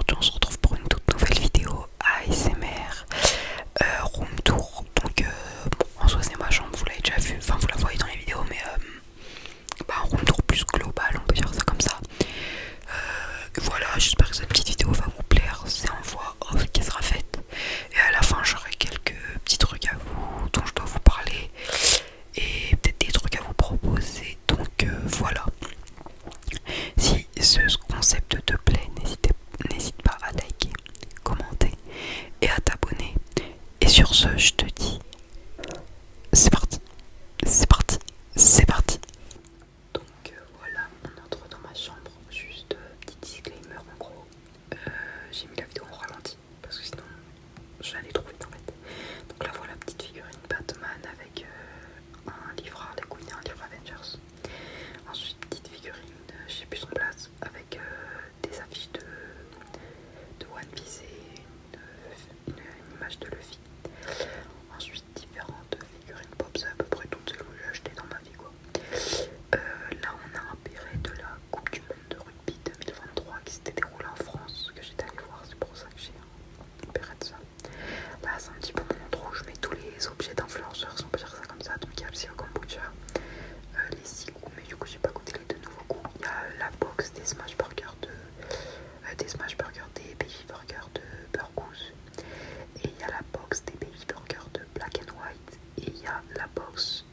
aujourd'hui on se retrouve pour une toute nouvelle vidéo ASMR room tour. Donc bon, en soi c'est ma chambre, vous l'avez déjà vu, enfin vous la voyez dans les vidéos, mais un room tour plus global, on peut dire ça comme ça. Voilà, j'espère que cette petite vidéo va vous plaire, c'est en voix off qui sera faite. Et à la fin j'aurai quelques petits trucs à vous dont je dois vous parler et peut-être des trucs à vous proposer. Donc voilà. Si ce concept te plaît, n'hésite pas à liker, commenter et à t'abonner. Et sur ce, je te dis, c'est parti, c'est parti, c'est parti. Donc voilà, on entre dans ma chambre. Juste petit disclaimer en gros. J'ai mis la vidéo en ralenti parce que sinon j'allais trop vite en fait. Donc là voilà, petite figurine Batman avec un livre Harley Quinn et un livre Avengers. Ensuite petite figurine, je sais plus son place, avec des affiches de One Piece et une image de Luffy. Ensuite différentes figurines pop, c'est à peu près toutes celles que j'ai achetées dans ma vie quoi. Là on a un béret de la Coupe du Monde de rugby 2023 qui s'était déroulée en France, que j'étais allée voir, c'est pour ça que j'ai un béret de ça. Là c'est un petit peu mon endroit où je mets tous les objets d'influenceurs, si on peut dire ça comme ça. Donc il y a Psycho Kombucha, les 6 goûts, mais du coup j'ai pas goûté les 2 nouveaux goûts. Il y a la box des Smash Burger des Baby Burger de Burgos, et il y a la box des Baby Burger de Black and White, et il y a la box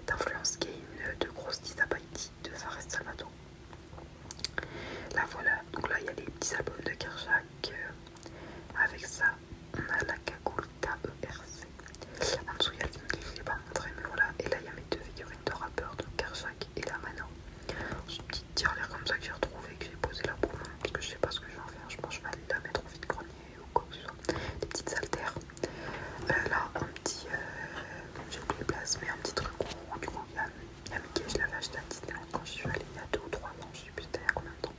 d'Influence Game de Grosse Disabaiti de Fares Salvador. Là voilà, donc là il y a les petits albums de Kershak. Avec ça on a la cagoule KERC. En dessous il y a le gimmick, je ne l'ai pas montré, mais voilà. Et là il y a mes 2 figurines de rappeurs, donc Kershak et la Mano. C'est une petite tirelire comme ça que j'ai retrouvée, que j'ai posée là pour moi, parce que je sais pas ce que je vais en faire. Je pense que je vais aller la mettre au vide-grenier ou quoi que ce soit. Des petites haltères. Là un petit, j'ai oublié les places, mais un petit truc où du coup il y a Mickey, je l'avais acheté à Disneyland quand je suis allée il y a 2 ou 3 ans, je sais plus c'était il y a combien de temps.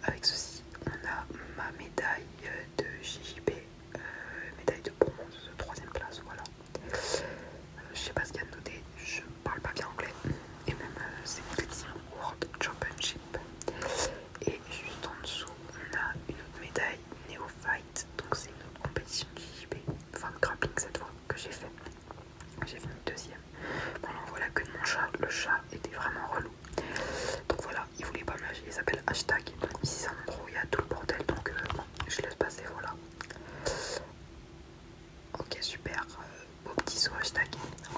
Avec ceci on a ma médaille de JJB, médaille de bronze, 3ème place, voilà. Je sais pas ce qu'il y a de noté, je parle pas bien anglais, et même c'est une Team World Championship. Et juste en dessous on a une autre médaille Neophyte, donc c'est une autre compétition de JJB, enfin de grappling cette fois que j'ai fait. J'ai fini 2ème. Bon là on voit la queue de mon chat, le chat était vraiment relou. Donc voilà, il voulait pas me lâcher, il s'appelle Hashtag. Donc ici c'est un endroit où il y a tout le bordel, donc bon, je laisse passer, voilà. Ok super, beau petit saut Hashtag.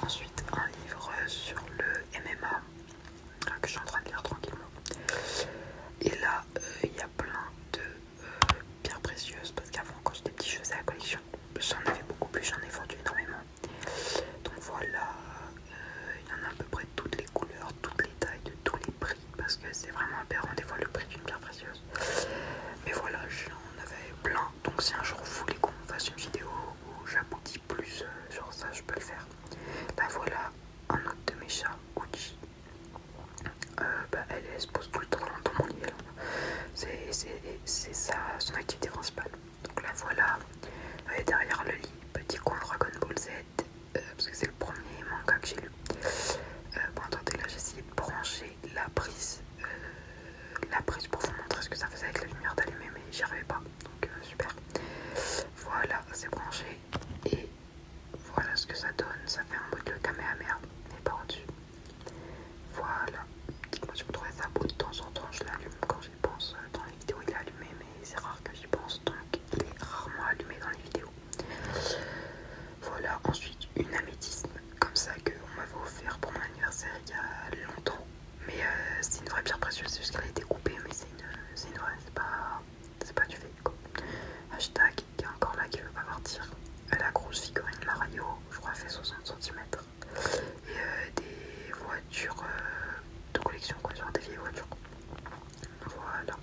Ensuite un livre sur le MMA que je suis en train de lire tranquillement. Et là il y a plein de pierres précieuses, parce qu'avant quand j'étais petit je faisais la collection. J'en avais beaucoup plus, j'en ai vendu énormément. Donc voilà, il y en a à peu près toutes les couleurs, toutes les tailles, de tous les prix, parce que c'est vraiment aberrant des fois le prix d'une pierre précieuse. Mais voilà, j'en avais plein, donc si un jour vous voulez qu'on fasse une vidéo où j'aboutis plus sur ça, je peux le faire. Là voilà, un autre de mes chats, Gucci. Elle se pose tout le temps dans mon lit, c'est son activité principale. Donc là voilà, derrière le lit, petit coin Dragon Ball Z, parce que c'est le premier manga que j'ai lu. Bon attendez, là j'ai essayé de brancher la prise pour vous montrer ce que ça faisait avec la lumière d'allumée, mais j'y arrivais pas, donc super. Voilà, c'est branché, et voilà ce que ça donne. Ça fait un mode de Kamehameha, mais pas au-dessus. Voilà, dites-moi si vous trouvez ça beau. De temps en temps je l'allume quand j'y pense. Dans les vidéos il est allumé, mais c'est rare que j'y pense, donc il est rarement allumé dans les vidéos. Voilà, ensuite une améthyste comme ça qu'on m'avait offert pour mon anniversaire il y a longtemps. Mais c'est une vraie pierre précieuse, c'est juste qu'elle a été coupée, mais c'est une vraie, c'est pas du fake quoi. Hashtag qui est encore là, qui veut pas partir. La grosse figurine Mario, je crois elle fait 60 cm. Et des voitures de collection quoi, genre des vieilles voitures. Voilà.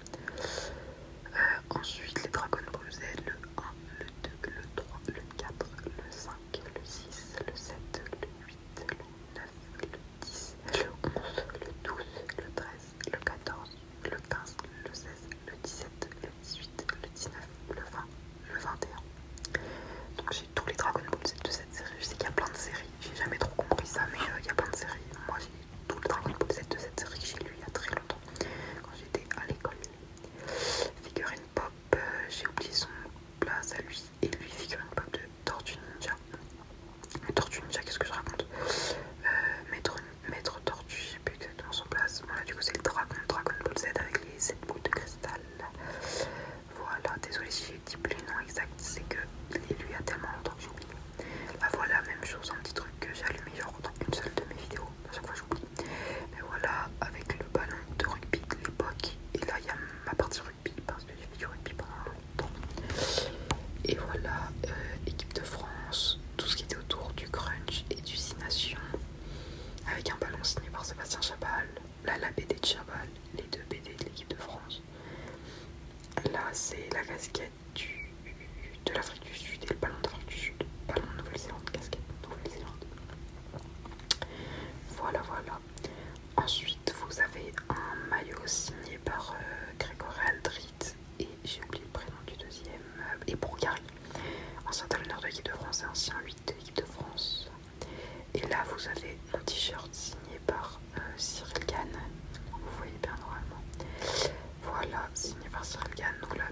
Ensuite les Dragon Ball Z, le 1, le 2, le 3, le 4, le 5, le 6, le 7, le 8, le 9, le 10, le 11, le 12, le 13, le 14, le 15, le 16, le 17, le 18, le 19, le 20, le 21. Donc j'ai tous les Dragon Ball Z de cette série. Je sais qu'il y a plein de séries, j'ai jamais Là c'est la casquette de l'Afrique du Sud et le ballon d'Afrique du Sud. Ballon de Nouvelle-Zélande, casquette Nouvelle-Zélande. Voilà. Ensuite vous avez un maillot signé par Grégory Aldrit et j'ai oublié le prénom du deuxième, et Bourgari, ancien talonneur de l'équipe de France et ancien 8 de l'équipe de France. Et là vous avez mon t-shirt signé par Cyril Gann, vous voyez bien normalement. Voilà, signé par Cyril Gann. Donc là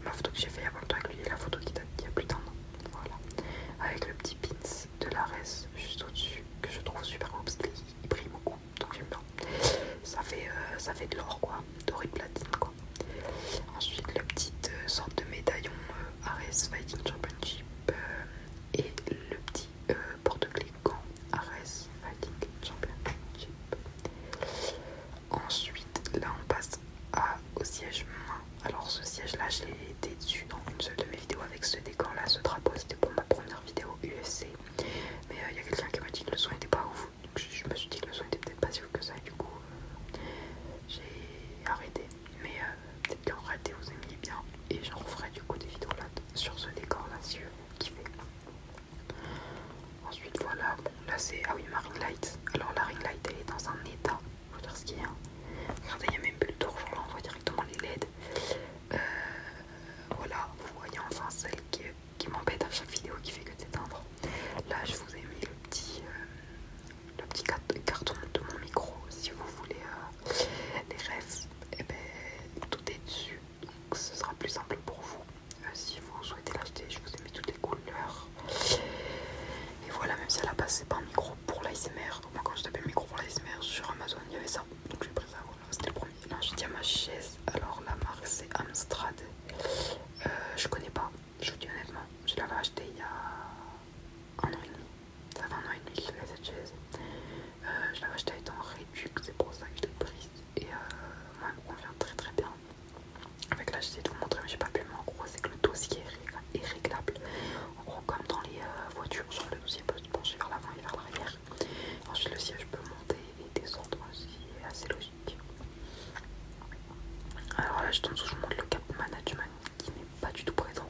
ma photo que j'ai fait il y a longtemps avec lui et la photo qui date d'il y a plus d'un an. Voilà, avec le petit pins de l'Ares juste au dessus que je trouve super beau parce qu'il brille beaucoup, donc j'aime bien. Ça fait de l'or quoi, doré de platine quoi. Ensuite la petite sorte de médaillon Ares Fighting Championship et le petit porte-clés gant Ares Fighting Championship. Ensuite là on passe au siège main. Alors ce siège là je l'ai été dessus dans une seule de mes vidéos avec ce décor là, ce drapeau, c'était pour ma première vidéo UFC. Mais il y a quelqu'un qui m'a dit que le son était pas ouf, donc je me suis dit que le son était peut-être pas si ouf que ça et du coup j'ai arrêté. Mais peut-être qu'en réalité vous aimiez bien et j'en referai du coup des vidéos là sur ce décor là si vous kiffez. Ensuite voilà, bon là c'est, ah oui, ma ring light. Alors la ring light elle est dans un état, faut dire ce qu'il y a. Regardez, il n'y a même plus le torchon là, on voit directement les LED. Voilà, vous voyez enfin celle qui m'embête à chaque vidéo qui fait que d'éteindre. Là je vous ai mis le petit carton de mon micro si vous voulez les refs, et ben tout est dessus, donc ce sera plus simple pour vous. Si vous souhaitez l'acheter, je vous ai mis toutes les couleurs. Et voilà, même si à la base c'est pas un micro pour l'ASMR, moi quand je tapais micro pour l'ASMR sur Amazon il y avait ça, donc j'ai pris ça, voilà, c'était le premier. Là je dis à ma chaise, alors la marque c'est Amstrad, je connais pas, je vous dis honnêtement, je l'avais acheté il y a 1 an et demi, ça fait 1 an et demi que je l'ai cette chaise. Je l'avais acheté étant réduit, c'est pour ça que je l'ai prise et moi elle me convient très très bien. Avec là j'essaie de vous montrer mais j'ai pas pu, mais en gros c'est que le dossier est réglable. En gros comme dans les voitures, genre le dossier peut se pencher vers l'avant et vers l'arrière. Ensuite le siège peut monter et descendre, ce qui est assez logique. Alors là je tombe sous, je vous montre le cap management qui n'est pas du tout présent.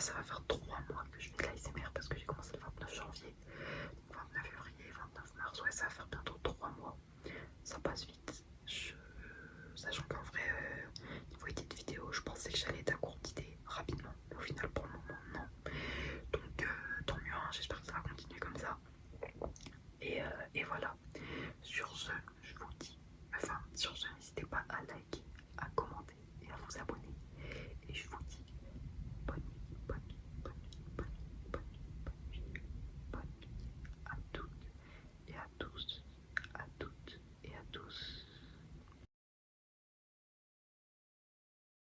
ça va faire 3 mois que je fais de l'ASMR parce que j'ai commencé le 29 janvier.